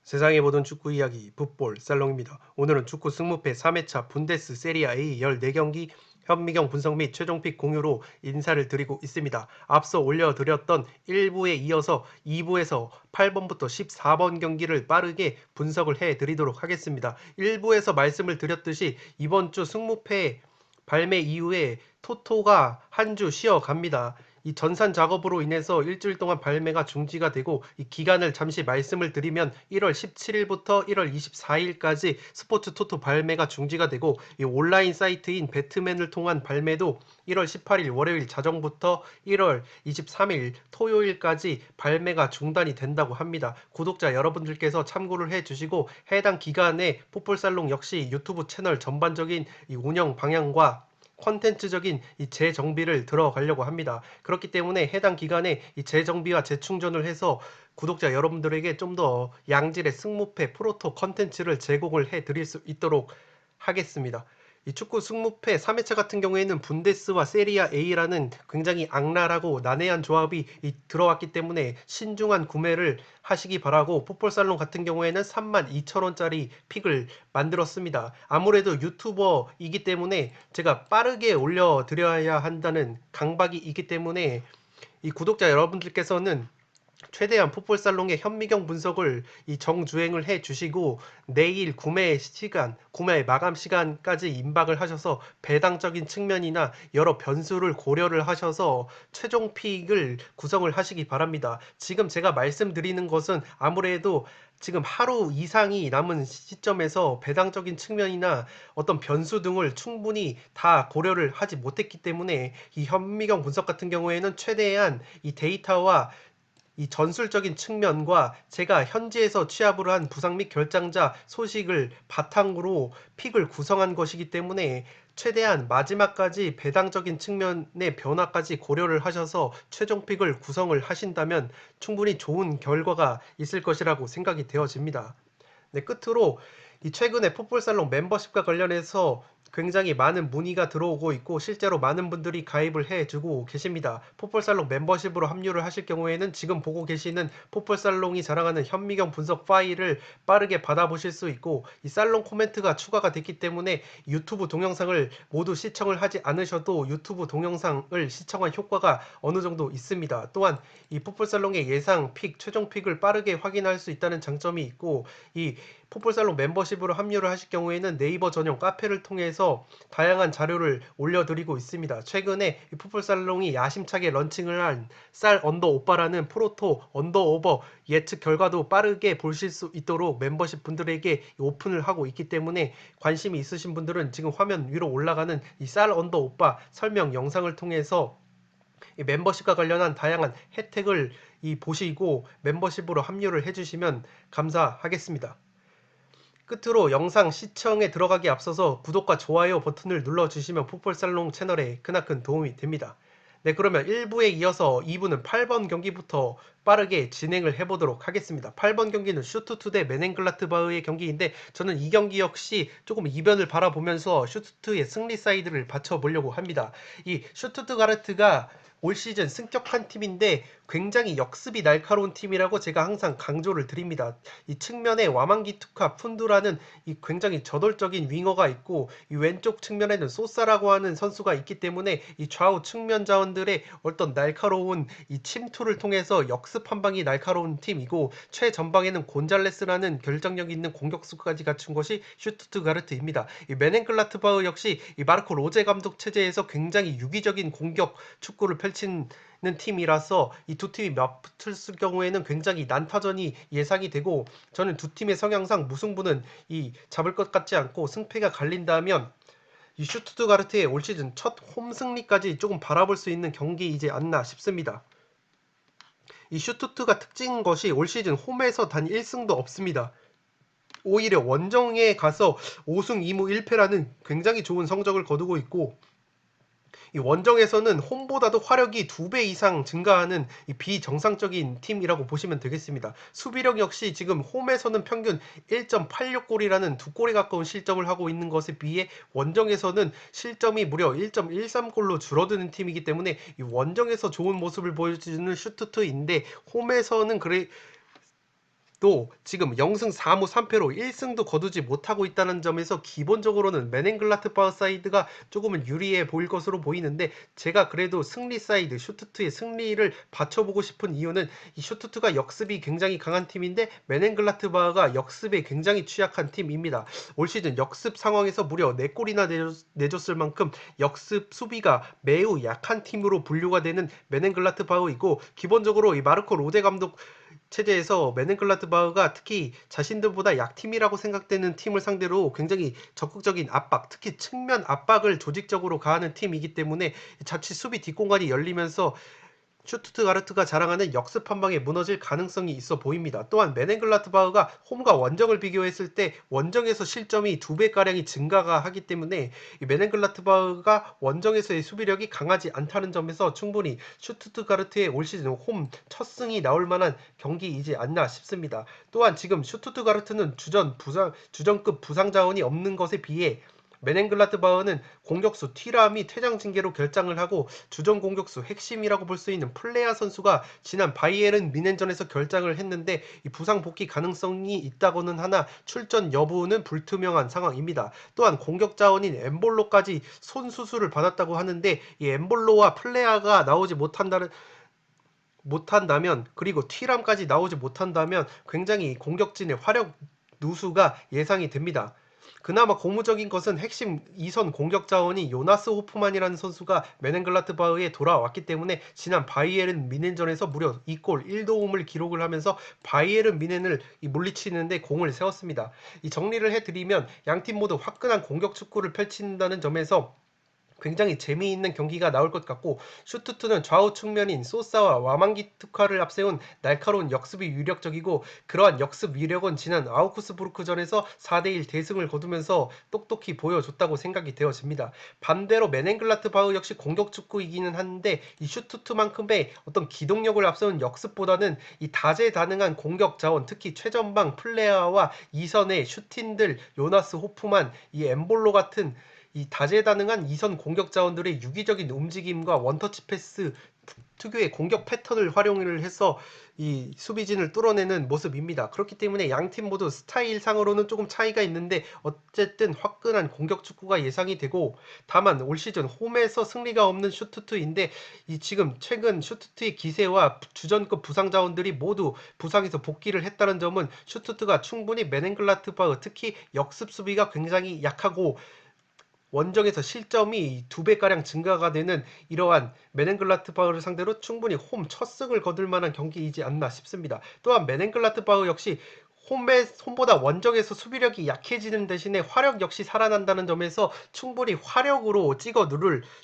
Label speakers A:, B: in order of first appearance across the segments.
A: 세상의 모든 축구 이야기 풋볼 살롱입니다. 오늘은 축구 승무패 3회차 분데스 세리아 A 14경기 현미경 분석 및 최종픽 공유로 인사를 드리고 있습니다. 앞서 올려드렸던 1부에 이어서 2부에서 8번부터 14번 경기를 빠르게 분석을 해드리도록 하겠습니다. 1부에서 말씀을 드렸듯이 이번 주 승무패 발매 이후에 토토가 한 주 쉬어갑니다. 이 전산 작업으로 인해서 일주일 동안 발매가 중지가 되고, 이 기간을 잠시 말씀을 드리면 1월 17일부터 1월 24일까지 스포츠 토토 발매가 중지가 되고, 이 온라인 사이트인 배트맨을 통한 발매도 1월 18일 월요일 자정부터 1월 23일 토요일까지 발매가 중단이 된다고 합니다. 구독자 여러분들께서 참고를 해주시고, 해당 기간에 풋볼살롱 역시 유튜브 채널 전반적인 이 운영 방향과 콘텐츠적인 이 재정비를 들어가려고 합니다. 그렇기 때문에 해당 기간에 이 재정비와 재충전을 해서 구독자 여러분들에게 좀 더 양질의 승무패 프로토 콘텐츠를 제공을 해 드릴 수 있도록 하겠습니다. 이 축구 승무패 3회차 같은 경우에는 분데스와 세리아 A라는 굉장히 악랄하고 난해한 조합이 들어왔기 때문에 신중한 구매를 하시기 바라고, 풋볼살롱 같은 경우에는 32,000원짜리 픽을 만들었습니다. 아무래도 유튜버이기 때문에 제가 빠르게 올려드려야 한다는 강박이 있기 때문에 이 구독자 여러분들께서는 최대한 풋볼살롱의 현미경 분석을 이 정주행을 해 주시고, 내일 구매 마감 시간까지 임박을 하셔서 배당적인 측면이나 여러 변수를 고려를 하셔서 최종 픽을 구성을 하시기 바랍니다. 지금 제가 말씀드리는 것은 아무래도 지금 하루 이상이 남은 시점에서 배당적인 측면이나 어떤 변수 등을 충분히 다 고려를 하지 못했기 때문에, 이 현미경 분석 같은 경우에는 최대한 이 데이터와 이 전술적인 측면과 제가 현지에서 취합을 한 부상 및 결장자 소식을 바탕으로 픽을 구성한 것이기 때문에, 최대한 마지막까지 배당적인 측면의 변화까지 고려를 하셔서 최종 픽을 구성을 하신다면 충분히 좋은 결과가 있을 것이라고 생각이 되어집니다. 네, 끝으로 이 최근에 풋볼살롱 멤버십과 관련해서 굉장히 많은 문의가 들어오고 있고, 실제로 많은 분들이 가입을 해주고 계십니다. 풋볼살롱 멤버십으로 합류를 하실 경우에는 지금 보고 계시는 풋볼살롱이 자랑하는 현미경 분석 파일을 빠르게 받아보실 수 있고, 이 살롱 코멘트가 추가가 됐기 때문에 유튜브 동영상을 모두 시청을 하지 않으셔도 유튜브 동영상을 시청한 효과가 어느 정도 있습니다. 또한 이 풋볼살롱의 예상 픽, 최종 픽을 빠르게 확인할 수 있다는 장점이 있고, 이 풋볼살롱 멤버십으로 합류를 하실 경우에는 네이버 전용 카페를 통해서 다양한 자료를 올려드리고 있습니다. 최근에 이 풋볼살롱이 야심차게 런칭을 한 쌀 언더 오빠라는 프로토 언더오버 예측 결과도 빠르게 보실 수 있도록 멤버십 분들에게 오픈을 하고 있기 때문에, 관심이 있으신 분들은 지금 화면 위로 올라가는 이 쌀 언더 오빠 설명 영상을 통해서 이 멤버십과 관련한 다양한 혜택을 보시고 멤버십으로 합류를 해주시면 감사하겠습니다. 끝으로 영상 시청에 들어가기 앞서서 구독과 좋아요 버튼을 눌러주시면 풋볼살롱 채널에 크나큰 도움이 됩니다. 네, 그러면 1부에 이어서 2부는 8번 경기부터 빠르게 진행을 해보도록 하겠습니다. 8번 경기는 슈투트 대 메넨글라트바흐의 경기인데, 저는 이 경기 역시 조금 이변을 바라보면서 슈투트의 승리 사이드를 받쳐보려고 합니다. 이 슈투트가르트가 올 시즌 승격한 팀인데 굉장히 역습이 날카로운 팀이라고 제가 항상 강조를 드립니다. 이 측면에 와망기투카 푼두라는 이 굉장히 저돌적인 윙어가 있고, 이 왼쪽 측면에는 소사라고 하는 선수가 있기 때문에 이 좌우 측면 자원들의 어떤 날카로운 이 침투를 통해서 역습 한 방이 날카로운 팀이고, 최전방에는 곤잘레스라는 결정력 있는 공격수까지 갖춘 것이 슈투트가르트입니다. 이 메넨글라트바흐 역시 이 마르코 로제 감독 체제에서 굉장히 유기적인 공격 축구를 펼친 팀이라서 이 두 팀이 맞붙을 경우에는 굉장히 난타전이 예상이 되고, 저는 두 팀의 성향상 무승부는 잡을 것 같지 않고 승패가 갈린다면 이 슈투트가르트의 올 시즌 첫 홈 승리까지 조금 바라볼 수 있는 경기이지 않나 싶습니다. 이 슈투트가 특징인 것이 올 시즌 홈에서 단 1승도 없습니다. 오히려 원정에 가서 5승 2무 1패라는 굉장히 좋은 성적을 거두고 있고, 이 원정에서는 홈보다도 화력이 2배 이상 증가하는 이 비정상적인 팀이라고 보시면 되겠습니다. 수비력 역시 지금 홈에서는 평균 1.86골이라는 2골에 가까운 실점을 하고 있는 것에 비해 원정에서는 실점이 무려 1.13골로 줄어드는 팀이기 때문에 이 원정에서 좋은 모습을 보여주는 슈투트인데, 홈에서는 또 지금 0승 4무 3패로 1승도 거두지 못하고 있다는 점에서 기본적으로는 메넨글라트바흐 사이드가 조금은 유리해 보일 것으로 보이는데, 제가 그래도 승리 사이드 슈투트의 승리를 받쳐보고 싶은 이유는 이 슈투트가 역습이 굉장히 강한 팀인데 메넨글라트바흐가 역습에 굉장히 취약한 팀입니다. 올 시즌 역습 상황에서 무려 4골이나 내줬을 만큼 역습 수비가 매우 약한 팀으로 분류가 되는 메넨글라트바흐이고, 기본적으로 이 마르코 로제 감독 체제에서 메넨글라트바흐가 특히 자신들보다 약팀이라고 생각되는 팀을 상대로 굉장히 적극적인 압박, 특히 측면 압박을 조직적으로 가하는 팀이기 때문에 자칫 수비 뒷공간이 열리면서 슈투트가르트가 자랑하는 역습 한 방에 무너질 가능성이 있어 보입니다. 또한 메넨글라트바흐가 홈과 원정을 비교했을 때 원정에서 실점이 2배가량이 증가가 하기 때문에 이 메넨글라트바흐가 원정에서의 수비력이 강하지 않다는 점에서 충분히 슈투트가르트의 올 시즌 홈 첫 승이 나올 만한 경기이지 않나 싶습니다. 또한 지금 슈투트가르트는 주전급 부상 자원이 없는 것에 비해 메넨글라트바흐는 공격수 튀람이 퇴장 징계로 결장을 하고 주전 공격수 핵심이라고 볼 수 있는 플레아 선수가 지난 바이에른 미넨전에서 결장을 했는데 이 부상 복귀 가능성이 있다고는 하나 출전 여부는 불투명한 상황입니다. 또한 공격 자원인 엠볼로까지 손 수술을 받았다고 하는데 이 엠볼로와 플레아가 나오지 못한다면, 그리고 튀람까지 나오지 못한다면 굉장히 공격진의 화력 누수가 예상이 됩니다. 그나마 고무적인 것은 핵심 2선 공격 자원이 요나스 호프만이라는 선수가 메넨글라트바흐에 돌아왔기 때문에 지난 바이에른 미넨전에서 무려 2골 1도움을 기록을 하면서 바이에른 미넨을 물리치는데 공을 세웠습니다. 이 정리를 해드리면 양팀 모두 화끈한 공격 축구를 펼친다는 점에서 굉장히 재미있는 경기가 나올 것 같고, 슈투트는 좌우 측면인 소사와 와망기투카를 앞세운 날카로운 역습이 유력적이고, 그러한 역습 위력은 지난 아우크스부르크전에서 4대1 대승을 거두면서 똑똑히 보여줬다고 생각이 되어집니다. 반대로 메넨글라트바흐 역시 공격 축구이기는 한데 이 슈투트만큼의 어떤 기동력을 앞세운 역습보다는 이 다재다능한 공격 자원, 특히 최전방 플레아와 이선의 슈틴들, 요나스 호프만, 이 엠볼로 같은 이 다재다능한 이선 공격 자원들의 유기적인 움직임과 원터치 패스, 특유의 공격 패턴을 활용을 해서 이 수비진을 뚫어내는 모습입니다. 그렇기 때문에 양팀 모두 스타일상으로는 조금 차이가 있는데 어쨌든 화끈한 공격 축구가 예상이 되고, 다만 올 시즌 홈에서 승리가 없는 슈투트인데 이 지금 최근 슈투트의 기세와 주전급 부상 자원들이 모두 부상에서 복귀를 했다는 점은 슈투트가 충분히 메넨글라트바흐, 특히 역습 수비가 굉장히 약하고 원정에서 실점이 2배가량 증가가 되는 이러한 메넨글라트바흐를 상대로 충분히 홈 첫 승을 거둘 만한 경기이지 않나 싶습니다. 또한 메넨글라트바흐 역시 홈보다 원정에서 수비력이 약해지는 대신에 화력 역시 살아난다는 점에서 충분히 화력으로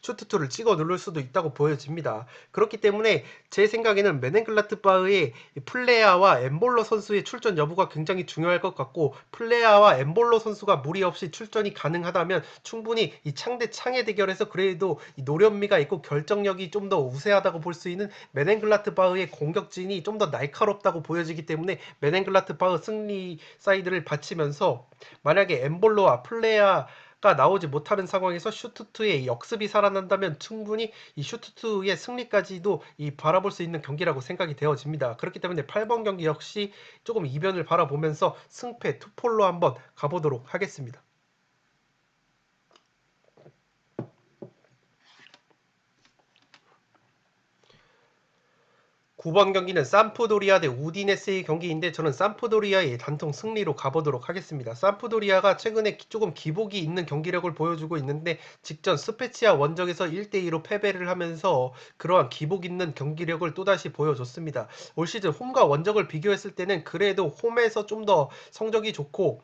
A: 슈투트를 찍어 누를 수도 있다고 보여집니다. 그렇기 때문에 제 생각에는 메넨글라트바흐의 플레아와 엠볼로 선수의 출전 여부가 굉장히 중요할 것 같고, 플레아와 엠볼로 선수가 무리 없이 출전이 가능하다면 충분히 이 창 대 창의 대결에서 그래도 이 노련미가 있고 결정력이 좀 더 우세하다고 볼 수 있는 메넨글라트바흐의 공격진이 좀 더 날카롭다고 보여지기 때문에 메넨글라트바흐 승리 사이드를 바치면서, 만약에 엠볼로와 플레아가 나오지 못하는 상황에서 슈투트의 역습이 살아난다면 충분히 이 슈투트의 승리까지도 바라볼 수 있는 경기라고 생각이 되어집니다. 그렇기 때문에 8번 경기 역시 조금 이변을 바라보면서 승패 투폴로 한번 가보도록 하겠습니다. 9번 경기는 삼프도리아 대 우디네스의 경기인데 저는 삼프도리아의 단통 승리로 가보도록 하겠습니다. 삼프도리아가 최근에 조금 기복이 있는 경기력을 보여주고 있는데 직전 스페치아 원정에서 1대2로 패배를 하면서 그러한 기복 있는 경기력을 또다시 보여줬습니다. 올 시즌 홈과 원정을 비교했을 때는 그래도 홈에서 좀 더 성적이 좋고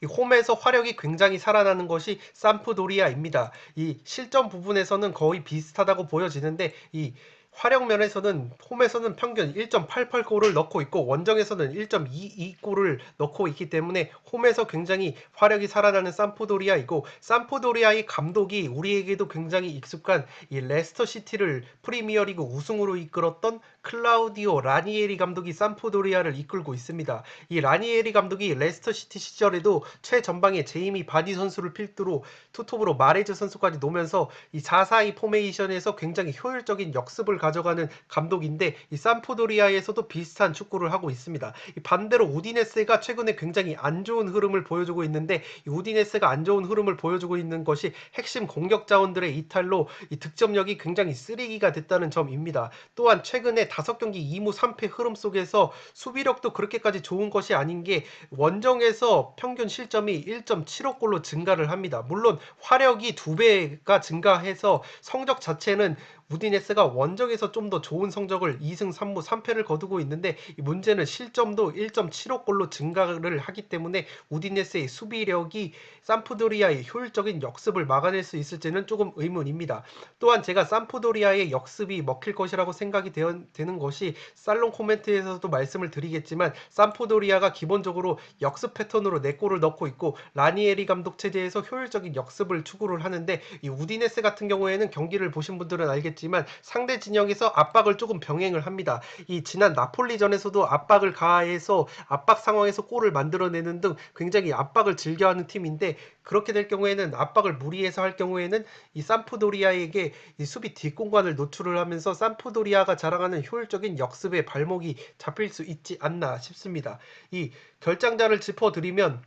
A: 이 홈에서 화력이 굉장히 살아나는 것이 삼프도리아입니다. 이 실점 부분에서는 거의 비슷하다고 보여지는데 이 화력 면에서는 홈에서는 평균 1.88골을 넣고 있고 원정에서는 1.22골을 넣고 있기 때문에 홈에서 굉장히 화력이 살아나는 삼프도리아이고, 삼프도리아의 감독이 우리에게도 굉장히 익숙한 이 레스터 시티를 프리미어리그 우승으로 이끌었던 클라우디오 라니에리 감독이 삼프도리아를 이끌고 있습니다. 이 라니에리 감독이 레스터 시티 시절에도 최전방에 제이미 바디 선수를 필두로 투톱으로 마레즈 선수까지 놓으면서 이 4-4-2 포메이션에서 굉장히 효율적인 역습을 가져가는 감독인데 이 삼프도리아에서도 비슷한 축구를 하고 있습니다. 반대로 우디네세가 최근에 굉장히 안 좋은 흐름을 보여주고 있는데 이 우디네세가 안 좋은 흐름을 보여주고 있는 것이 핵심 공격 자원들의 이탈로 이 득점력이 굉장히 쓰레기가 됐다는 점입니다. 또한 최근에 5경기 2무 3패 흐름 속에서 수비력도 그렇게까지 좋은 것이 아닌 게 원정에서 평균 실점이 1.75골로 증가를 합니다. 물론 화력이 2배가 증가해서 성적 자체는 우디네스가 원정에서 좀 더 좋은 성적을 2승 3무 3패를 거두고 있는데 이 문제는 실점도 1.75골로 증가를 하기 때문에 우디네스의 수비력이 삼프도리아의 효율적인 역습을 막아낼 수 있을지는 조금 의문입니다. 또한 제가 삼프도리아의 역습이 먹힐 것이라고 생각이 되는 것이 살롱 코멘트에서도 말씀을 드리겠지만 삼프도리아가 기본적으로 역습 패턴으로 4골을 넣고 있고 라니에리 감독 체제에서 효율적인 역습을 추구를 하는데 이 우디네스 같은 경우에는 경기를 보신 분들은 알겠지만 상대 진영에서 압박을 조금 병행을 합니다. 이 지난 나폴리전에서도 압박을 가해서 압박 상황에서 골을 만들어내는 등 굉장히 압박을 즐겨하는 팀인데 그렇게 될 경우에는 압박을 무리해서 할 경우에는 이 삼프도리아에게 이 수비 뒷공간을 노출을 하면서 삼프도리아가 자랑하는 효율적인 역습의 발목이 잡힐 수 있지 않나 싶습니다. 이 결장자를 짚어드리면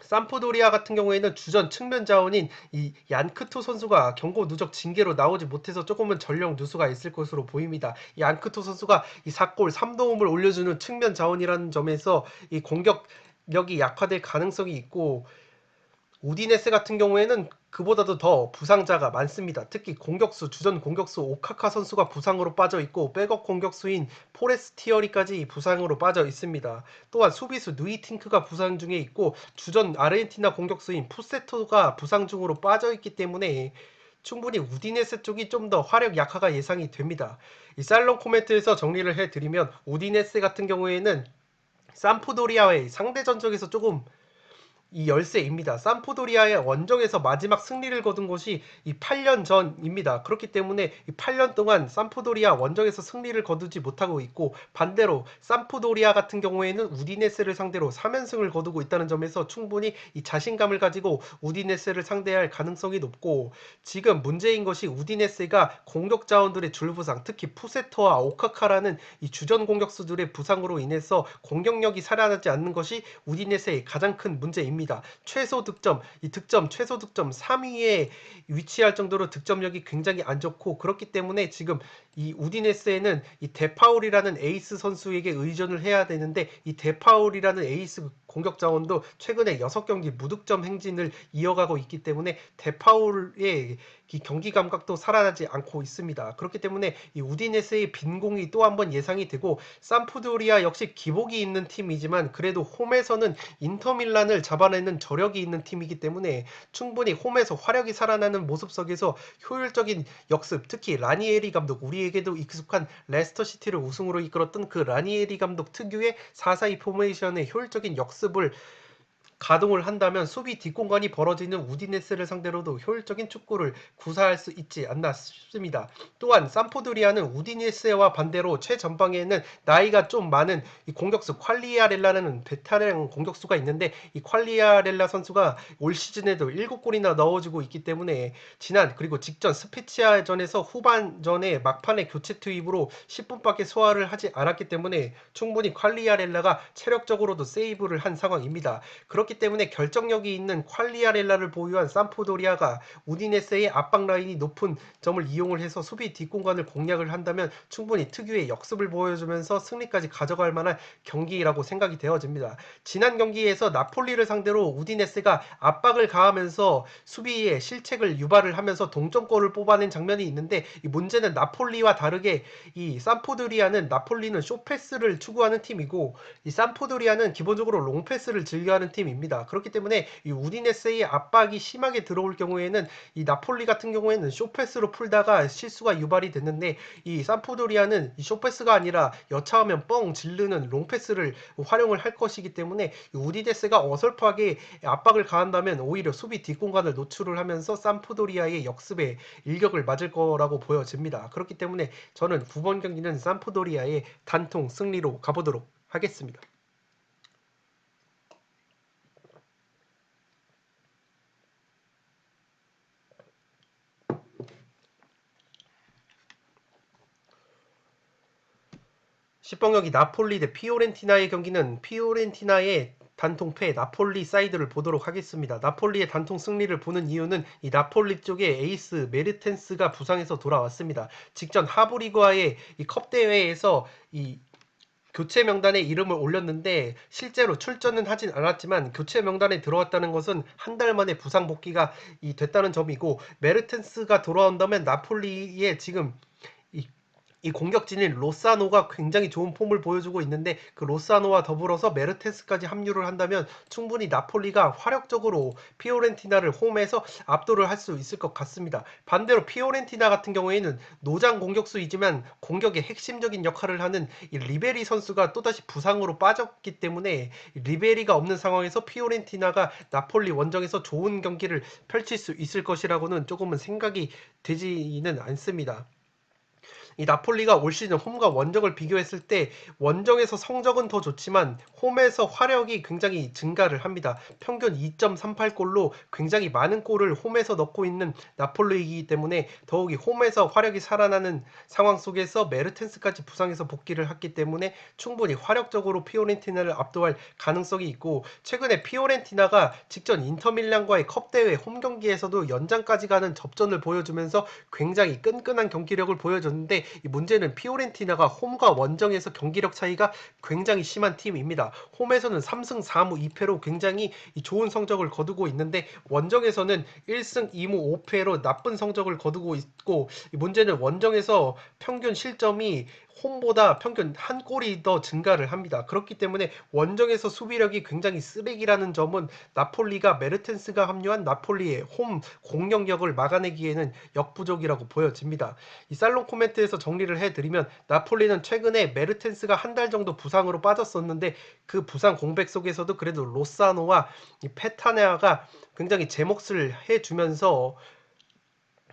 A: 삼프도리아 같은 경우에는 주전 측면 자원인 이 얀크토 선수가 경고 누적 징계로 나오지 못해서 조금은 전력 누수가 있을 것으로 보입니다. 이 얀크토 선수가 이 4골 3도움을 올려주는 측면 자원이라는 점에서 이 공격력이 약화될 가능성이 있고 우디네스 같은 경우에는 그보다도 더 부상자가 많습니다. 특히 공격수, 주전 공격수 오카카 선수가 부상으로 빠져 있고 백업 공격수인 포레스티어리까지 부상으로 빠져 있습니다. 또한 수비수 누이팅크가 부상 중에 있고 주전 아르헨티나 공격수인 푸세토가 부상 중으로 빠져 있기 때문에 충분히 우디네스 쪽이 좀 더 화력 약화가 예상이 됩니다. 이 살롱 코멘트에서 정리를 해드리면 우디네스 같은 경우에는 삼프도리아의 상대 전적에서 조금 이 열세입니다. 삼프도리아의 원정에서 마지막 승리를 거둔 것이 이 8년 전입니다. 그렇기 때문에 이 8년 동안 삼프도리아 원정에서 승리를 거두지 못하고 있고 반대로 삼프도리아 같은 경우에는 우디네스를 상대로 3연승을 거두고 있다는 점에서 충분히 이 자신감을 가지고 우디네스를 상대할 가능성이 높고 지금 문제인 것이 우디네스가 공격 자원들의 줄부상 특히 푸세토와 오카카라는 이 주전 공격수들의 부상으로 인해서 공격력이 살아나지 않는 것이 우디네스의 가장 큰 문제입니다. 최소 득점, 이 득점, 최소 득점 3위에 위치할 정도로 득점력이 굉장히 안 좋고 그렇기 때문에 지금 이 우디네스에는 이 데파울이라는 에이스 선수에게 의존을 해야 되는데 이 데파울이라는 에이스 공격 자원도 최근에 6경기 무득점 행진을 이어가고 있기 때문에 데파울의 이 경기 감각도 살아나지 않고 있습니다. 그렇기 때문에 이 우디네스의 빈공이 또 한 번 예상이 되고 삼프도리아 역시 기복이 있는 팀이지만 그래도 홈에서는 인터밀란을 잡아내는 저력이 있는 팀이기 때문에 충분히 홈에서 화력이 살아나는 모습 속에서 효율적인 역습, 특히 라니에리 감독, 우리에게도 익숙한 레스터시티를 우승으로 이끌었던 그 라니에리 감독 특유의 4-4-2 포메이션의 효율적인 역습을 가동을 한다면 수비 뒷공간이 벌어지는 우디네스를 상대로도 효율적인 축구를 구사할 수 있지 않나 싶습니다. 또한 삼포도리아는 우디네스와 반대로 최전방에는 나이가 좀 많은 이 공격수 퀄리아렐라라는 베테랑 공격수가 있는데 이 퀄리아렐라 선수가 올 시즌에도 7골이나 넣어주고 있기 때문에 지난 그리고 직전 스페치아전에서 후반전에 막판에 교체 투입으로 10분밖에 소화를 하지 않았기 때문에 충분히 퀄리아렐라가 체력적으로도 세이브를 한 상황입니다. 그렇기 때문에 결정력이 있는 퀄리아렐라를 보유한 삼프도리아가 우디네스의 압박 라인이 높은 점을 이용을 해서 수비 뒷공간을 공략을 한다면 충분히 특유의 역습을 보여주면서 승리까지 가져갈 만한 경기라고 생각이 되어집니다. 지난 경기에서 나폴리를 상대로 우디네스가 압박을 가하면서 수비에 실책을 유발을 하면서 동점골을 뽑아낸 장면이 있는데 이 문제는 나폴리와 다르게 이 삼프도리아는 나폴리는 쇼패스를 추구하는 팀이고 이 삼프도리아는 기본적으로 롱패스를 즐겨하는 팀입니다. 그렇기 때문에 이 우디네스의 압박이 심하게 들어올 경우에는 이 나폴리 같은 경우에는 쇼패스로 풀다가 실수가 유발이 됐는데 이 삼프도리아는 이 쇼패스가 아니라 여차하면 뻥 지르는 롱패스를 활용을 할 것이기 때문에 이 우디네스가 어설프하게 압박을 가한다면 오히려 수비 뒷공간을 노출을 하면서 삼프도리아의 역습에 일격을 맞을 거라고 보여집니다. 그렇기 때문에 저는 9번 경기는 삼프도리아의 단통 승리로 가보도록 하겠습니다. 10번 경기 나폴리 대 피오렌티나의 경기는 피오렌티나의 단통패 나폴리 사이드를 보도록 하겠습니다. 나폴리의 단통 승리를 보는 이유는 이 나폴리 쪽의 에이스 메르텐스가 부상해서 돌아왔습니다. 직전 하브리그와의 이 컵 대회에서 이 교체 명단에 이름을 올렸는데 실제로 출전은 하진 않았지만 교체 명단에 들어왔다는 것은 한 달 만에 부상 복귀가 됐다는 점이고, 메르텐스가 돌아온다면 나폴리의 지금 이 이 공격진인 로사노가 굉장히 좋은 폼을 보여주고 있는데, 그 로사노와 더불어서 메르테스까지 합류를 한다면 충분히 나폴리가 화력적으로 피오렌티나를 홈에서 압도를 할 수 있을 것 같습니다. 반대로 피오렌티나 같은 경우에는 노장 공격수이지만 공격의 핵심적인 역할을 하는 이 리베리 선수가 또다시 부상으로 빠졌기 때문에 리베리가 없는 상황에서 피오렌티나가 나폴리 원정에서 좋은 경기를 펼칠 수 있을 것이라고는 조금은 생각이 되지는 않습니다. 이 나폴리가 올 시즌 홈과 원정을 비교했을 때 원정에서 성적은 더 좋지만 홈에서 화력이 굉장히 증가를 합니다. 평균 2.38골로 굉장히 많은 골을 홈에서 넣고 있는 나폴리이기 때문에 더욱이 홈에서 화력이 살아나는 상황 속에서 메르텐스까지 부상해서 복귀를 했기 때문에 충분히 화력적으로 피오렌티나를 압도할 가능성이 있고, 최근에 피오렌티나가 직전 인터밀란과의 컵대회 홈 경기에서도 연장까지 가는 접전을 보여주면서 굉장히 끈끈한 경기력을 보여줬는데, 이 문제는 피오렌티나가 홈과 원정에서 경기력 차이가 굉장히 심한 팀입니다. 홈에서는 3승 4무 2패로 굉장히 좋은 성적을 거두고 있는데, 원정에서는 1승 2무 5패로 나쁜 성적을 거두고 있고, 이 문제는 원정에서 평균 실점이 홈보다 평균 한 골이 더 증가를 합니다. 그렇기 때문에 원정에서 수비력이 굉장히 쓰레기라는 점은 나폴리가 메르텐스가 합류한 나폴리의 홈 공격력을 막아내기에는 역부족이라고 보여집니다. 이 살롱 코멘트에서 정리를 해드리면, 나폴리는 최근에 메르텐스가 한 달 정도 부상으로 빠졌었는데 그 부상 공백 속에서도 그래도 로사노와 이 페타네아가 굉장히 제 몫을 해주면서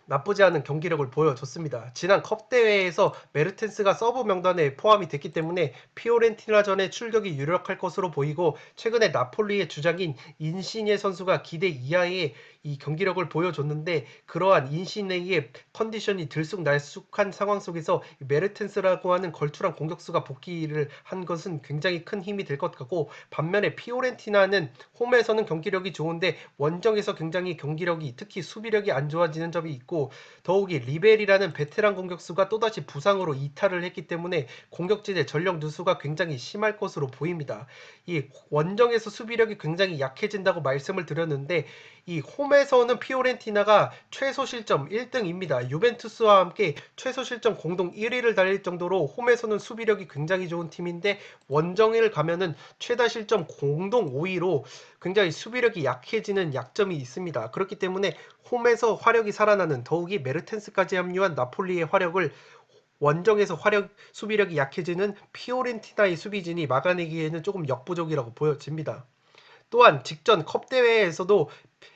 A: 나쁘지 않은 경기력을 보여줬습니다. 지난 컵 대회에서 메르텐스가 서브 명단에 포함이 됐기 때문에 피오렌티나전의 출격이 유력할 것으로 보이고, 최근에 나폴리의 주장인 인시네 선수가 기대 이하의 이 경기력을 보여줬는데, 그러한 인시네의 컨디션이 들쑥날쑥한 상황 속에서 메르텐스라고 하는 걸출한 공격수가 복귀를 한 것은 굉장히 큰 힘이 될 것 같고, 반면에 피오렌티나는 홈에서는 경기력이 좋은데 원정에서 굉장히 경기력이, 특히 수비력이 안 좋아지는 점이 있고, 더욱이 리벨이라는 베테랑 공격수가 또다시 부상으로 이탈을 했기 때문에 공격진의 전력 누수가 굉장히 심할 것으로 보입니다. 이 원정에서 수비력이 굉장히 약해진다고 말씀을 드렸는데, 이 홈에서는 피오렌티나가 최소 실점 1등입니다. 유벤투스와 함께 최소 실점 공동 1위를 달릴 정도로 홈에서는 수비력이 굉장히 좋은 팀인데, 원정을 가면은 최다 실점 공동 5위로 굉장히 수비력이 약해지는 약점이 있습니다. 그렇기 때문에 홈에서 화력이 살아나는, 더욱이 메르텐스까지 합류한 나폴리의 화력을 원정에서 수비력이 약해지는 피오렌티나의 수비진이 막아내기에는 조금 역부족이라고 보여집니다. 또한 직전 컵 대회에서도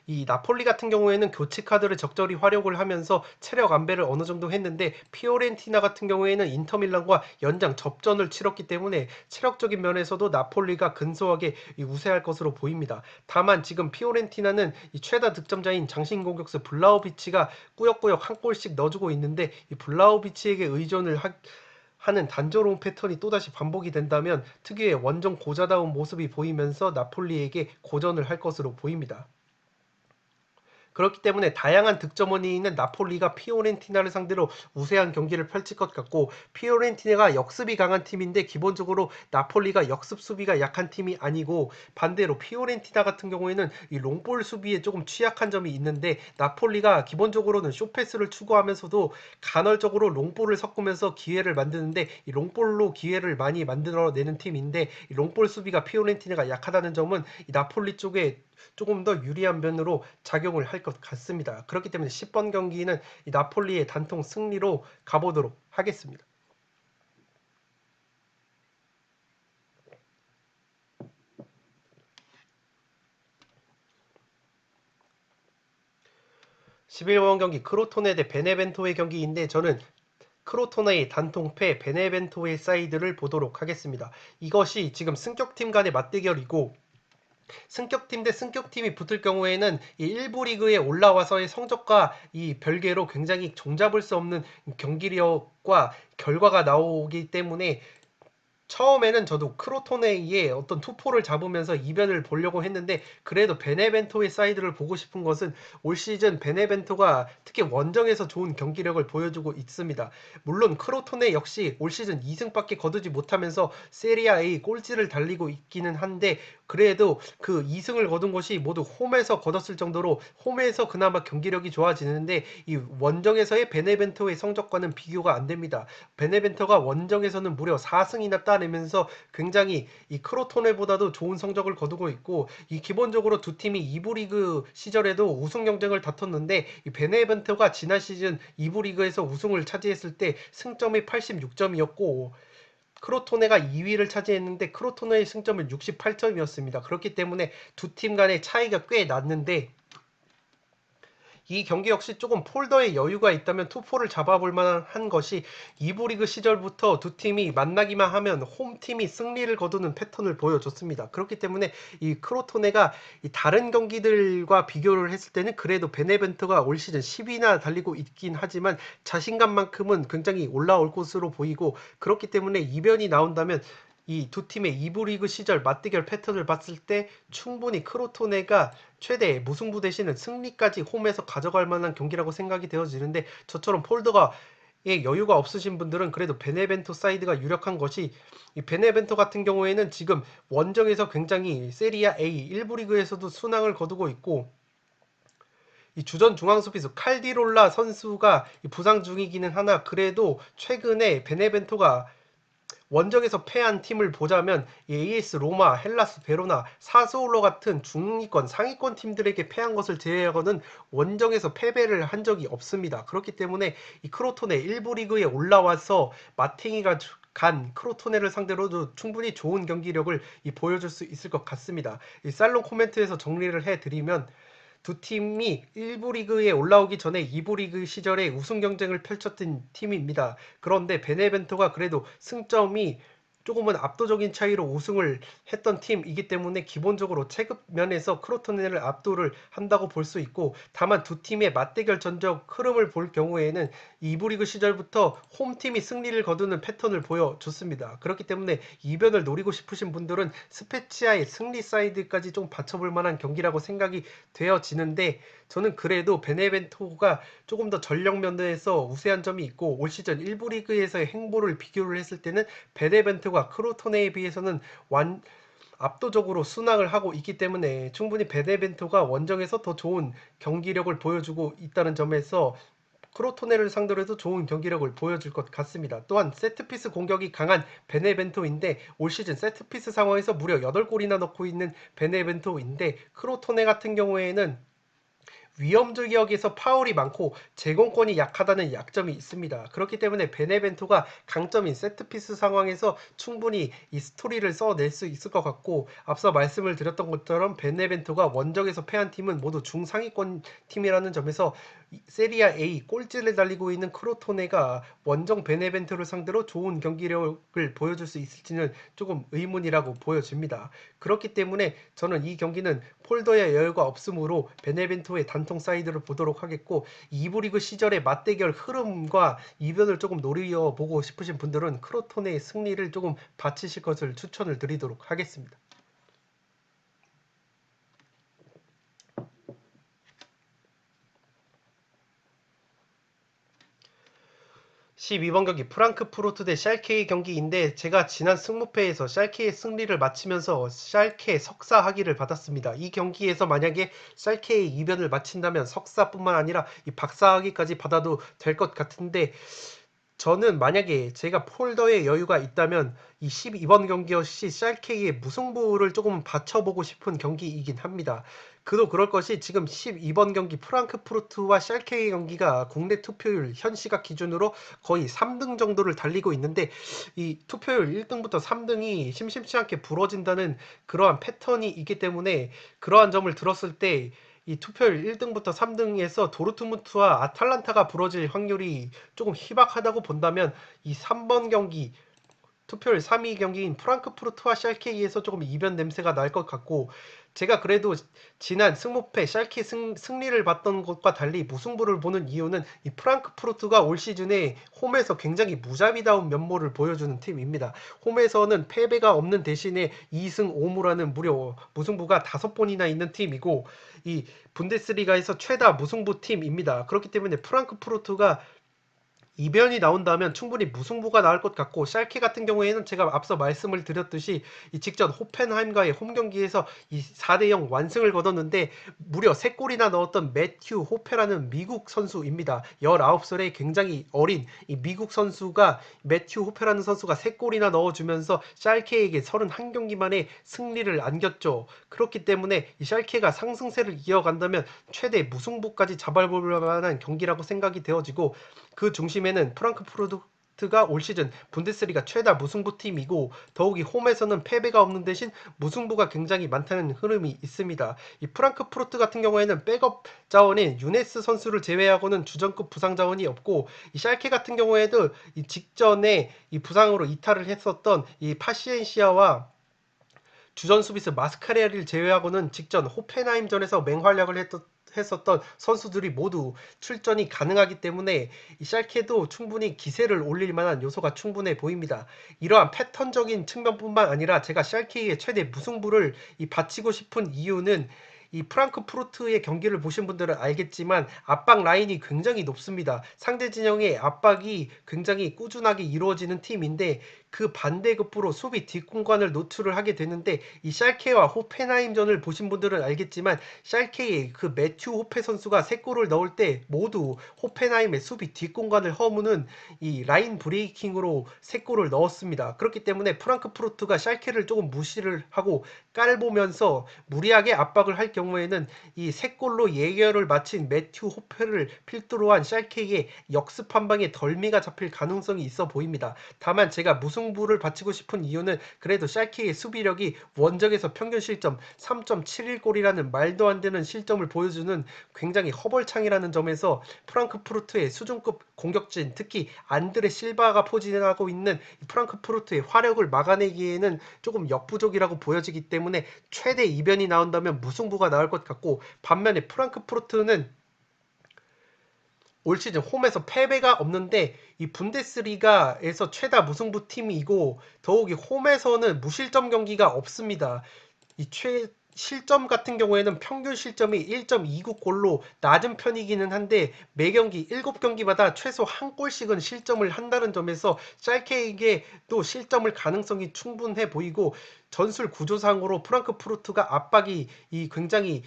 A: 이 나폴리 같은 경우에는 교체 카드를 적절히 활용을 하면서 체력 안배를 어느 정도 했는데, 피오렌티나 같은 경우에는 인터밀란과 연장 접전을 치렀기 때문에 체력적인 면에서도 나폴리가 근소하게 우세할 것으로 보입니다. 다만 지금 피오렌티나는 이 최다 득점자인 장신 공격수 블라우비치가 꾸역꾸역 한 골씩 넣어주고 있는데, 이 블라우비치에게 의존을 하는 단조로운 패턴이 또다시 반복이 된다면 특유의 원정 고자다운 모습이 보이면서 나폴리에게 고전을 할 것으로 보입니다. 그렇기 때문에 다양한 득점원이 있는 나폴리가 피오렌티나를 상대로 우세한 경기를 펼칠 것 같고, 피오렌티나가 역습이 강한 팀인데 기본적으로 나폴리가 역습 수비가 약한 팀이 아니고, 반대로 피오렌티나 같은 경우에는 이 롱볼 수비에 조금 취약한 점이 있는데, 나폴리가 기본적으로는 쇼패스를 추구하면서도 간헐적으로 롱볼을 섞으면서 기회를 만드는데, 이 롱볼로 기회를 많이 만들어내는 팀인데, 이 롱볼 수비가 피오렌티나가 약하다는 점은 이 나폴리 쪽에 조금 더 유리한 면으로 작용을 할 것 같습니다. 그렇기 때문에 10번 경기는 이 나폴리의 단통 승리로 가보도록 하겠습니다. 11번 경기 크로토네 대 베네벤토의 경기인데, 저는 크로토네의 단통패 베네벤토의 사이드를 보도록 하겠습니다. 이것이 지금 승격팀 간의 맞대결이고, 승격팀 대 승격팀이 붙을 경우에는 이 1부 리그에 올라와서의 성적과 이 별개로 굉장히 종잡을 수 없는 경기력과 결과가 나오기 때문에 처음에는 저도 크로토네의 어떤 투포를 잡으면서 이변을 보려고 했는데 그래도 베네벤토의 사이드를 보고 싶은 것은 올 시즌 베네벤토가 특히 원정에서 좋은 경기력을 보여주고 있습니다. 물론 크로토네 역시 올 시즌 2승밖에 거두지 못하면서 세리아 A 꼴찌를 달리고 있기는 한데 그래도 그 2승을 거둔 것이 모두 홈에서 거뒀을 정도로 홈에서 그나마 경기력이 좋아지는데 이 원정에서의 베네벤토의 성적과는 비교가 안 됩니다. 베네벤토가 원정에서는 무려 4승이나 따내면서 굉장히 이 크로토네보다도 좋은 성적을 거두고 있고 이 기본적으로 두 팀이 2부 리그 시절에도 우승 경쟁을 다퉜는데 이 베네벤토가 지난 시즌 2부 리그에서 우승을 차지했을 때 승점이 86점이었고 크로토네가 2위를 차지했는데 크로토네의 승점은 68점이었습니다. 그렇기 때문에 두 팀 간의 차이가 꽤 났는데 이 경기 역시 조금 폴더에 여유가 있다면 투포를 잡아볼 만한 것이 2부 리그 시절부터 두 팀이 만나기만 하면 홈팀이 승리를 거두는 패턴을 보여줬습니다. 그렇기 때문에 이 크로토네가 이 다른 경기들과 비교를 했을 때는 그래도 베네벤토가 올 시즌 10위나 달리고 있긴 하지만 자신감만큼은 굉장히 올라올 것으로 보이고 그렇기 때문에 이변이 나온다면 이 두 팀의 2부 리그 시절 맞대결 패턴을 봤을 때 충분히 크로토네가 최대 무승부 대신은 승리까지 홈에서 가져갈 만한 경기라고 생각이 되어지는데 저처럼 폴더가 여유가 없으신 분들은 그래도 베네벤토 사이드가 유력한 것이 이 베네벤토 같은 경우에는 지금 원정에서 굉장히 세리아 A 1부 리그에서도 순항을 거두고 있고 이 주전 중앙 수비수 칼디롤라 선수가 부상 중이기는 하나 그래도 최근에 베네벤토가 원정에서 패한 팀을 보자면 AS 로마, 헬라스 베로나, 사스올로 같은 중위권, 상위권 팀들에게 패한 것을 제외하고는 원정에서 패배를 한 적이 없습니다. 그렇기 때문에 이 크로토네 1부 리그에 올라와서 마탱이가 간 크로토네를 상대로도 충분히 좋은 경기력을 보여줄 수 있을 것 같습니다. 이 살롱 코멘트에서 정리를 해드리면 두 팀이 1부 리그에 올라오기 전에 2부 리그 시절에 우승 경쟁을 펼쳤던 팀입니다. 그런데 베네벤토가 그래도 승점이 조금은 압도적인 차이로 우승을 했던 팀이기 때문에 기본적으로 체급 면에서 크로토네를 압도를 한다고 볼 수 있고 다만 두 팀의 맞대결 전적 흐름을 볼 경우에는 2부 리그 시절부터 홈팀이 승리를 거두는 패턴을 보여줬습니다. 그렇기 때문에 이변을 노리고 싶으신 분들은 스페치아의 승리 사이드까지 좀 받쳐볼 만한 경기라고 생각이 되어지는데 저는 그래도 베네벤토가 조금 더 전력 면에서 우세한 점이 있고 올 시즌 1부 리그에서의 행보를 비교를 했을 때는 베네벤토가 크로토네에 비해서는 압도적으로 순항을 하고 있기 때문에 충분히 베네벤토가 원정에서 더 좋은 경기력을 보여주고 있다는 점에서 크로토네를 상대로 해도 좋은 경기력을 보여줄 것 같습니다. 또한 세트피스 공격이 강한 베네벤토인데 올 시즌 세트피스 상황에서 무려 8골이나 넣고 있는 베네벤토인데 크로토네 같은 경우에는 위험 지역에서 파울이 많고 제공권이 약하다는 약점이 있습니다. 그렇기 때문에 베네벤토가 강점인 세트피스 상황에서 충분히 이 스토리를 써낼 수 있을 것 같고 앞서 말씀을 드렸던 것처럼 베네벤토가 원정에서 패한 팀은 모두 중상위권 팀이라는 점에서 세리아 A 꼴찌를 달리고 있는 크로토네가 원정 베네벤토를 상대로 좋은 경기력을 보여줄 수 있을지는 조금 의문이라고 보여집니다. 그렇기 때문에 저는 이 경기는 폴더의 여유가 없으므로 베네벤토의 단통 사이드를 보도록 하겠고 2부 리그 시절의 맞대결 흐름과 이변을 조금 노려보고 싶으신 분들은 크로토네의 승리를 조금 바치실 것을 추천을 드리도록 하겠습니다. 12번 경기 프랑크푸르트 대 샬케의 경기인데 제가 지난 승무패에서 샬케의 승리를 마치면서 샬케 석사학위를 받았습니다. 이 경기에서 만약에 샬케의 이변을 마친다면 석사뿐만 아니라 이 박사학위까지 받아도 될 것 같은데 저는 만약에 제가 폴더에 여유가 있다면 이 12번 경기 역시 샬케의 무승부를 조금 받쳐보고 싶은 경기이긴 합니다. 그도 그럴 것이 지금 12번 경기 프랑크푸르트와 샬케의 경기가 국내 투표율 현 시각 기준으로 거의 3등 정도를 달리고 있는데 이 투표율 1등부터 3등이 심심치 않게 부러진다는 그러한 패턴이 있기 때문에 그러한 점을 들었을 때 이 투표율 1등부터 3등에서 도르트문트와 아탈란타가 부러질 확률이 조금 희박하다고 본다면 이 3번 경기 투표율 3위 경기인 프랑크푸르트와 샬케이에서 조금 이변 냄새가 날 것 같고, 제가 그래도 지난 승무패 샬케 승리를 봤던 것과 달리 무승부를 보는 이유는 이 프랑크푸르트가 올 시즌에 홈에서 굉장히 무자비다운 면모를 보여주는 팀입니다. 홈에서는 패배가 없는 대신에 2승 5무라는 무려 무승부가 5번이나 있는 팀이고, 이 분데스리가에서 최다 무승부 팀입니다. 그렇기 때문에 프랑크푸르트가 이변이 나온다면 충분히 무승부가 나올 것 같고, 샬케 같은 경우에는 제가 앞서 말씀을 드렸듯이 이 직전 호펜하임과의 홈 경기에서 이 4대0 완승을 거뒀는데 무려 3골이나 넣었던 매튜 호페라는 미국 선수입니다. 19살의 굉장히 어린 이 미국 선수가, 매튜 호페라는 선수가 3골이나 넣어주면서 샬케에게 31경기 만에 승리를 안겼죠. 그렇기 때문에 이 샬케가 상승세를 이어간다면 최대 무승부까지 잡아볼 만한 경기라고 생각이 되어지고, 그 중심에는 프랑크푸르트가 올 시즌 분데스리가 최다 무승부 팀이고, 더욱이 홈에서는 패배가 없는 대신 무승부가 굉장히 많다는 흐름이 있습니다. 이 프랑크푸르트 같은 경우에는 백업 자원인 유네스 선수를 제외하고는 주전급 부상 자원이 없고, 이 샬케 같은 경우에도 이 직전에 이 부상으로 이탈을 했었던 이 파시엔시아와 주전 수비수 마스카레를 제외하고는 직전 호펜하임전에서 맹활약을 했었던 선수들이 모두 출전이 가능하기 때문에 이 샬케도 충분히 기세를 올릴 만한 요소가 충분해 보입니다. 이러한 패턴적인 측면뿐만 아니라 제가 샬케의 최대 무승부를 바치고 싶은 이유는, 이 프랑크푸르트의 경기를 보신 분들은 알겠지만 압박 라인이 굉장히 높습니다. 상대 진영의 압박이 굉장히 꾸준하게 이루어지는 팀인데, 그 반대급부로 수비 뒷공간을 노출을 하게 되는데, 이 샬케와 호펜하임전을 보신 분들은 알겠지만 샬케의 그 매튜 호페 선수가 3골을 넣을 때 모두 호펜하임의 수비 뒷공간을 허무는 이 라인 브레이킹으로 3골을 넣었습니다. 그렇기 때문에 프랑크푸르트가 샬케를 조금 무시를 하고 깔보면서 무리하게 압박을 할 경우에는 이 3골로 예결을 마친 매튜 호페를 필두로 한 샬케의 역습 한 방에 덜미가 잡힐 가능성이 있어 보입니다. 다만 제가 무승부를 바치고 싶은 이유는, 그래도 샬케의 수비력이 원정에서 평균 실점 3.71골이라는 말도 안 되는 실점을 보여주는 굉장히 허벌창이라는 점에서 프랑크푸르트의 수준급 공격진, 특히 안드레 실바가 포진하고 있는 프랑크푸르트의 화력을 막아내기에는 조금 역부족이라고 보여지기 때문에 최대 이변이 나온다면 무승부가 나올 것 같고, 반면에 프랑크푸르트는 올 시즌 홈에서 패배가 없는데 이 분데스리가에서 최다 무승부 팀이고, 더욱이 홈에서는 무실점 경기가 없습니다. 이 실점 같은 경우에는 평균 실점이 1.29골로 낮은 편이기는 한데, 매 경기 7경기마다 최소 한 골씩은 실점을 한다는 점에서 샬케에게도 실점을 가능성이 충분해 보이고, 전술 구조상으로 프랑크푸르트가 압박이 굉장히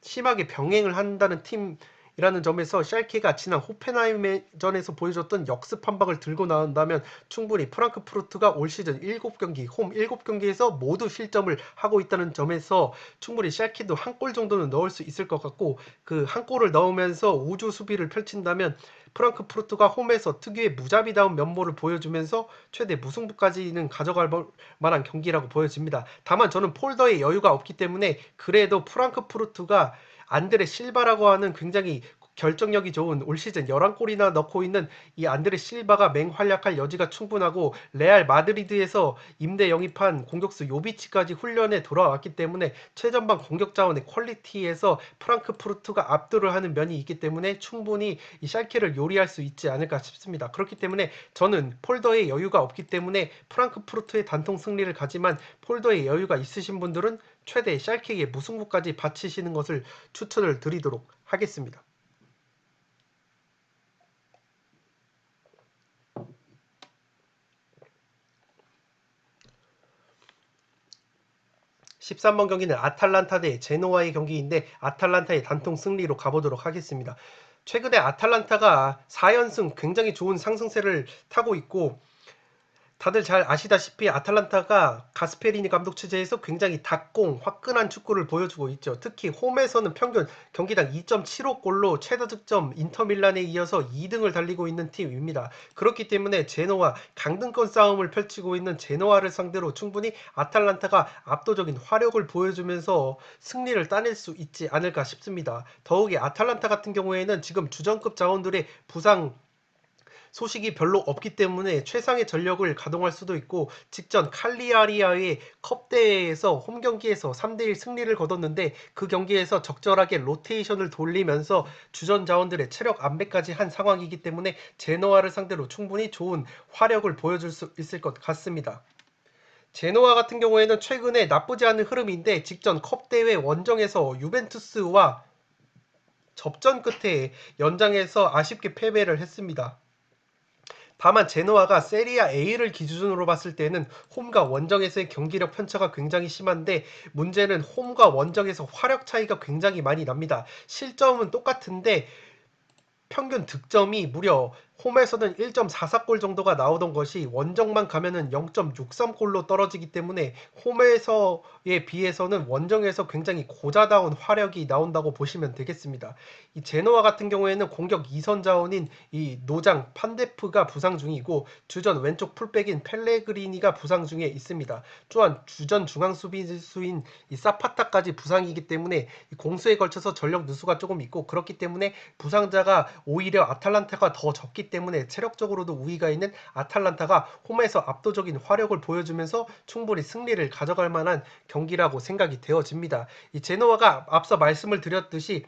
A: 심하게 병행을 한다는 팀이라는 점에서 샬케가 지난 호펜하임전에서 보여줬던 역습 한 방을 들고 나온다면 충분히 프랑크푸르트가 올 시즌 7경기, 홈 7경기에서 모두 실점을 하고 있다는 점에서 충분히 샬케도 한 골 정도는 넣을 수 있을 것 같고, 그 한 골을 넣으면서 우주 수비를 펼친다면 프랑크푸르트가 홈에서 특유의 무자비다운 면모를 보여주면서 최대 무승부까지는 가져갈 만한 경기라고 보여집니다. 다만 저는 폴더에 여유가 없기 때문에 그래도 프랑크푸르트가 안드레 실바라고 하는 굉장히 결정력이 좋은, 올 시즌 11골이나 넣고 있는 이 안드레 실바가 맹활약할 여지가 충분하고, 레알 마드리드에서 임대 영입한 공격수 요비치까지 훈련에 돌아왔기 때문에 최전방 공격 자원의 퀄리티에서 프랑크푸르트가 압도를 하는 면이 있기 때문에 충분히 이 샬케를 요리할 수 있지 않을까 싶습니다. 그렇기 때문에 저는 폴더에 여유가 없기 때문에 프랑크푸르트의 단통 승리를 가지만, 폴더에 여유가 있으신 분들은 최대 샬케의 무승부까지 바치시는 것을 추천을 드리도록 하겠습니다. 13번 경기는 아탈란타 대 제노아의 경기인데, 아탈란타의 단통 승리로 가보도록 하겠습니다. 최근에 아탈란타가 4연승 굉장히 좋은 상승세를 타고 있고, 다들 잘 아시다시피 아탈란타가 가스페리니 감독 체제에서 굉장히 닭공, 화끈한 축구를 보여주고 있죠. 특히 홈에서는 평균 경기당 2.75골로 최다 득점 인터밀란에 이어서 2등을 달리고 있는 팀입니다. 그렇기 때문에 제노아, 강등권 싸움을 펼치고 있는 제노아를 상대로 충분히 아탈란타가 압도적인 화력을 보여주면서 승리를 따낼 수 있지 않을까 싶습니다. 더욱이 아탈란타 같은 경우에는 지금 주전급 자원들의 부상 소식이 별로 없기 때문에 최상의 전력을 가동할 수도 있고 직전 칼리아리아의 컵 대회에서 홈 경기에서 3대1 승리를 거뒀는데 그 경기에서 적절하게 로테이션을 돌리면서 주전 자원들의 체력 안배까지 한 상황이기 때문에 제노아를 상대로 충분히 좋은 화력을 보여줄 수 있을 것 같습니다. 제노아 같은 경우에는 최근에 나쁘지 않은 흐름인데 직전 컵 대회 원정에서 유벤투스와 접전 끝에 연장에서 아쉽게 패배를 했습니다. 다만 제노아가 세리아 A를 기준으로 봤을 때는 홈과 원정에서의 경기력 편차가 굉장히 심한데 문제는 홈과 원정에서 화력 차이가 굉장히 많이 납니다. 실점은 똑같은데 평균 득점이 무려 홈에서는 1.44골 정도가 나오던 것이 원정만 가면은 0.63골로 떨어지기 때문에 홈에서에 비해서는 원정에서 굉장히 고자다운 화력이 나온다고 보시면 되겠습니다. 이 제노아 같은 경우에는 공격 2선 자원인 이 노장 판데프가 부상 중이고 주전 왼쪽 풀백인 펠레그리니가 부상 중에 있습니다. 또한 주전 중앙 수비수인 이 사파타까지 부상이기 때문에 공수에 걸쳐서 전력 누수가 조금 있고 그렇기 때문에 부상자가 오히려 아탈란타가 더 적기 때문에 체력적으로도 우위가 있는 아탈란타가 홈에서 압도적인 화력을 보여주면서 충분히 승리를 가져갈 만한 경기라고 생각이 되어집니다. 이 제노아가 앞서 말씀을 드렸듯이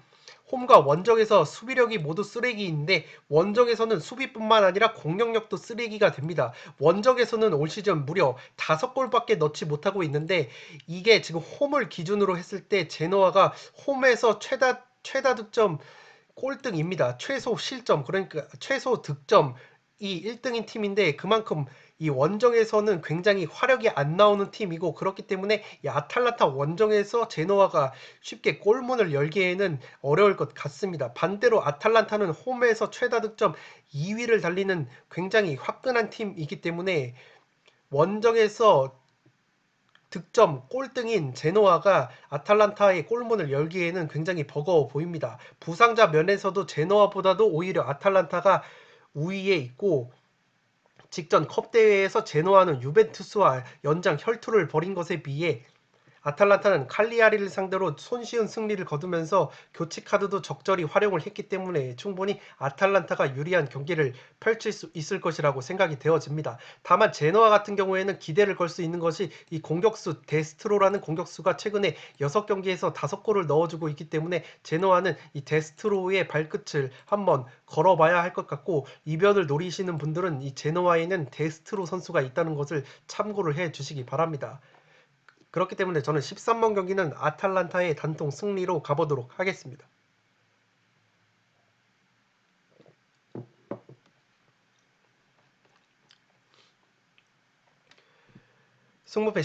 A: 홈과 원정에서 수비력이 모두 쓰레기인데 원정에서는 수비뿐만 아니라 공격력도 쓰레기가 됩니다. 원정에서는 올 시즌 무려 5골밖에 넣지 못하고 있는데 이게 지금 홈을 기준으로 했을 때 제노아가 홈에서 최다 득점 꼴등입니다. 최소 실점, 그러니까 최소 득점이 1등인 팀인데 그만큼 이 원정에서는 굉장히 화력이 안 나오는 팀이고 그렇기 때문에 이 아탈란타 원정에서 제노아가 쉽게 골문을 열기에는 어려울 것 같습니다. 반대로 아탈란타는 홈에서 최다 득점 2위를 달리는 굉장히 화끈한 팀이기 때문에 원정에서 득점 꼴등인 제노아가 아탈란타의 골문을 열기에는 굉장히 버거워 보입니다. 부상자 면에서도 제노아보다도 오히려 아탈란타가 우위에 있고 직전 컵 대회에서 제노아는 유벤투스와 연장 혈투를 벌인 것에 비해 아탈란타는 칼리아리를 상대로 손쉬운 승리를 거두면서 교체 카드도 적절히 활용을 했기 때문에 충분히 아탈란타가 유리한 경기를 펼칠 수 있을 것이라고 생각이 되어집니다. 다만 제노아 같은 경우에는 기대를 걸 수 있는 것이 이 공격수 데스트로라는 공격수가 최근에 6경기에서 5골을 넣어주고 있기 때문에 제노아는 이 데스트로의 발끝을 한번 걸어봐야 할 것 같고 이변을 노리시는 분들은 이 제노아에는 데스트로 선수가 있다는 것을 참고를 해 주시기 바랍니다. 그렇기 때문에 저는 13번 경기는 아탈란타의 단통 승리로 가보도록 하겠습니다. 승부패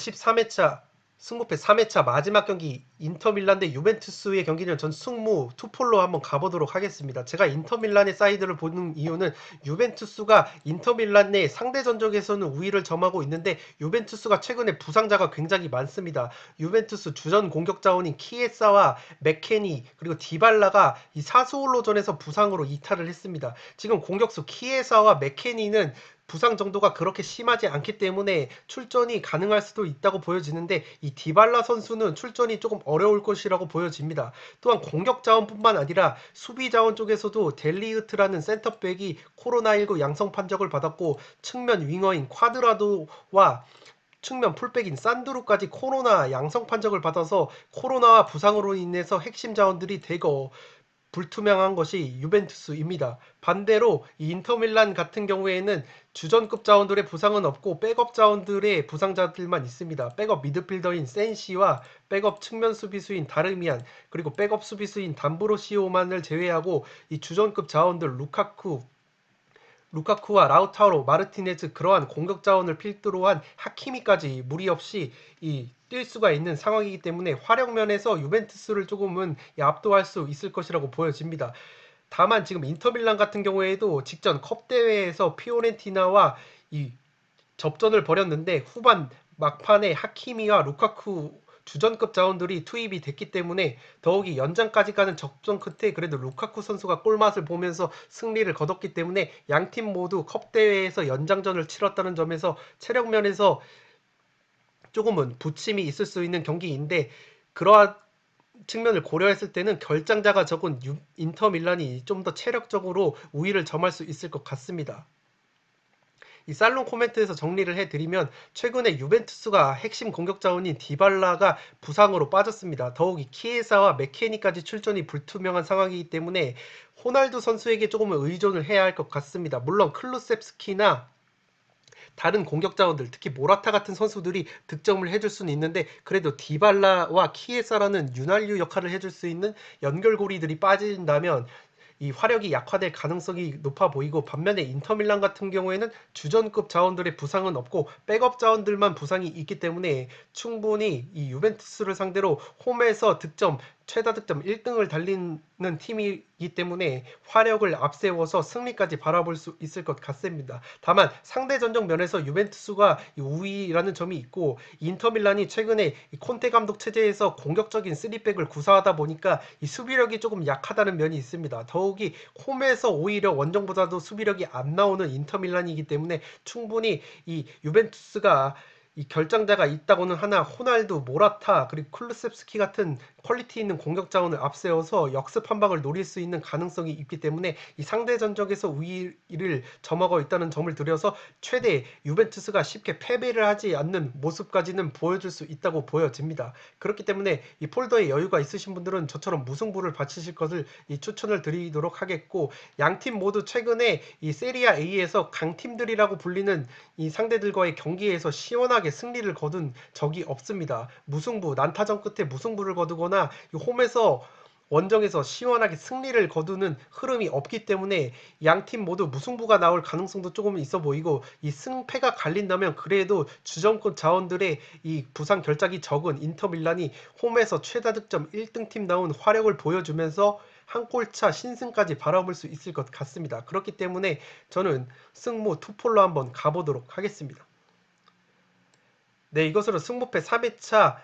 A: 3회차 마지막 경기 인터밀란 대 유벤투스의 경기는 전 승무 투폴로 한번 가보도록 하겠습니다. 제가 인터밀란의 사이드를 보는 이유는 유벤투스가 인터밀란 내 상대 전적에서는 우위를 점하고 있는데 유벤투스가 최근에 부상자가 굉장히 많습니다. 유벤투스 주전 공격 자원인 키에사와 맥케니 그리고 디발라가 이 사스올로전에서 부상으로 이탈을 했습니다. 지금 공격수 키에사와 맥케니는 부상 정도가 그렇게 심하지 않기 때문에 출전이 가능할 수도 있다고 보여지는데 이 디발라 선수는 출전이 조금 어려울 것이라고 보여집니다. 또한 공격 자원뿐만 아니라 수비 자원 쪽에서도 델리흐트라는 센터백이 코로나19 양성 판정을 받았고 측면 윙어인 콰드라도와 측면 풀백인 산드루까지 코로나 양성 판정을 받아서 코로나와 부상으로 인해서 핵심 자원들이 대거 불투명한 것이 유벤투스입니다. 반대로 이 인터밀란 같은 경우에는 주전급 자원들의 부상은 없고 백업 자원들의 부상자들만 있습니다. 백업 미드필더인 센시와 백업 측면 수비수인 다르미안 그리고 백업 수비수인 담브로시오만을 제외하고 이 주전급 자원들 루카쿠와 라우타로, 마르티네즈 그러한 공격 자원을 필두로 한 하키미까지 무리 없이 뛸 수가 있는 상황이기 때문에 화력 면에서 유벤투스를 조금은 압도할 수 있을 것이라고 보여집니다. 다만 지금 인터밀란 같은 경우에도 직전 컵 대회에서 피오렌티나와 이 접전을 벌였는데 후반 막판에 하키미와 루카쿠 주전급 자원들이 투입이 됐기 때문에 더욱이 연장까지 가는 접전 끝에 그래도 루카쿠 선수가 골맛을 보면서 승리를 거뒀기 때문에 양팀 모두 컵 대회에서 연장전을 치렀다는 점에서 체력 면에서 조금은 부침이 있을 수 있는 경기인데 그러한 측면을 고려했을 때는 결장자가 적은 인터밀란이 좀 더 체력적으로 우위를 점할 수 있을 것 같습니다. 이 살롱 코멘트에서 정리를 해드리면 최근에 유벤투스가 핵심 공격 자원인 디발라가 부상으로 빠졌습니다. 더욱이 키에사와 맥케니까지 출전이 불투명한 상황이기 때문에 호날두 선수에게 조금은 의존을 해야 할 것 같습니다. 물론 클루셉스키나 다른 공격 자원들, 특히 모라타 같은 선수들이 득점을 해줄 수는 있는데 그래도 디발라와 키에사라는 윤활유 역할을 해줄 수 있는 연결고리들이 빠진다면 이 화력이 약화될 가능성이 높아 보이고, 반면에 인터밀란 같은 경우에는 주전급 자원들의 부상은 없고 백업 자원들만 부상이 있기 때문에 충분히 이 유벤투스를 상대로 홈에서 득점 최다 득점 1등을 달리는 팀이기 때문에 화력을 앞세워서 승리까지 바라볼 수 있을 것 같습니다. 다만 상대 전적 면에서 유벤투스가 우위라는 점이 있고, 인터밀란이 최근에 콘테 감독 체제에서 공격적인 3백을 구사하다 보니까 이 수비력이 조금 약하다는 면이 있습니다. 더욱이 홈에서 오히려 원정보다도 수비력이 안 나오는 인터밀란이기 때문에 충분히 이 유벤투스가 이 결장자가 있다고는 하나 호날두, 모라타, 그리고 쿨루셉스키 같은 퀄리티 있는 공격 자원을 앞세워서 역습 한 방을 노릴 수 있는 가능성이 있기 때문에 이 상대 전적에서 우위를 점하고 있다는 점을 들여서 최대 유벤투스가 쉽게 패배를 하지 않는 모습까지는 보여줄 수 있다고 보여집니다. 그렇기 때문에 이 폴더에 여유가 있으신 분들은 저처럼 무승부를 바치실 것을 이 추천을 드리도록 하겠고, 양팀 모두 최근에 이 세리아 A에서 강팀들이라고 불리는 이 상대들과의 경기에서 시원하게 승리를 거둔 적이 없습니다. 무승부, 난타전 끝에 무승부를 거두거나 홈에서 원정에서 시원하게 승리를 거두는 흐름이 없기 때문에 양팀 모두 무승부가 나올 가능성도 조금 있어 보이고, 이 승패가 갈린다면 그래도 주전권 자원들의 이 부상 결작이 적은 인터밀란이 홈에서 최다 득점 1등 팀다운 화력을 보여주면서 한 골차 신승까지 바라볼 수 있을 것 같습니다. 그렇기 때문에 저는 승무 투폴로 한번 가보도록 하겠습니다. 네, 이것으로 승부패 3회차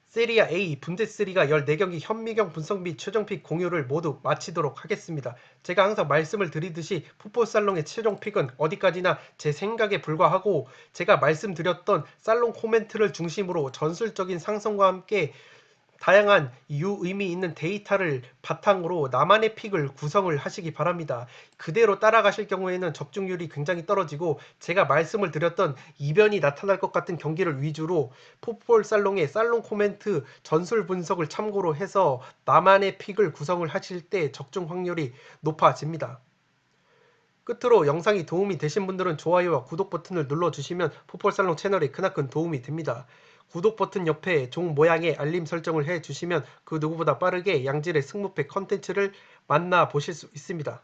A: 세리아 A 분데스리가 14경기 현미경 분석 및 최종픽 공유를 모두 마치도록 하겠습니다. 제가 항상 말씀을 드리듯이 풋볼살롱의 최종픽은 어디까지나 제 생각에 불과하고, 제가 말씀드렸던 살롱 코멘트를 중심으로 전술적인 상성과 함께 다양한 유의미 있는 데이터를 바탕으로 나만의 픽을 구성을 하시기 바랍니다. 그대로 따라가실 경우에는 적중률이 굉장히 떨어지고, 제가 말씀을 드렸던 이변이 나타날 것 같은 경기를 위주로 풋볼 살롱의 살롱 코멘트 전술 분석을 참고로 해서 나만의 픽을 구성을 하실 때 적중 확률이 높아집니다. 끝으로 영상이 도움이 되신 분들은 좋아요와 구독 버튼을 눌러주시면 풋볼살롱 채널에 크나큰 도움이 됩니다. 구독 버튼 옆에 종 모양의 알림 설정을 해주시면 그 누구보다 빠르게 양질의 승무패 컨텐츠를 만나보실 수 있습니다.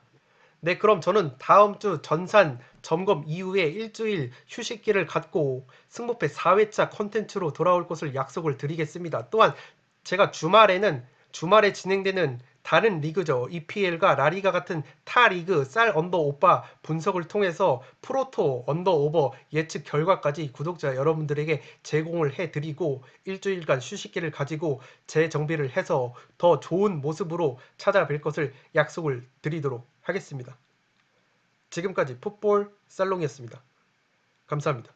A: 네, 그럼 저는 다음 주 전산 점검 이후에 일주일 휴식기를 갖고 승무패 4회차 컨텐츠로 돌아올 것을 약속을 드리겠습니다. 또한 제가 주말에 진행되는 다른 리그죠. EPL과 라리가 같은 타 리그 쌀 언더 오빠 분석을 통해서 프로토 언더 오버 예측 결과까지 구독자 여러분들에게 제공을 해드리고, 일주일간 휴식기를 가지고 재정비를 해서 더 좋은 모습으로 찾아뵐 것을 약속을 드리도록 하겠습니다. 지금까지 풋볼 살롱이었습니다. 감사합니다.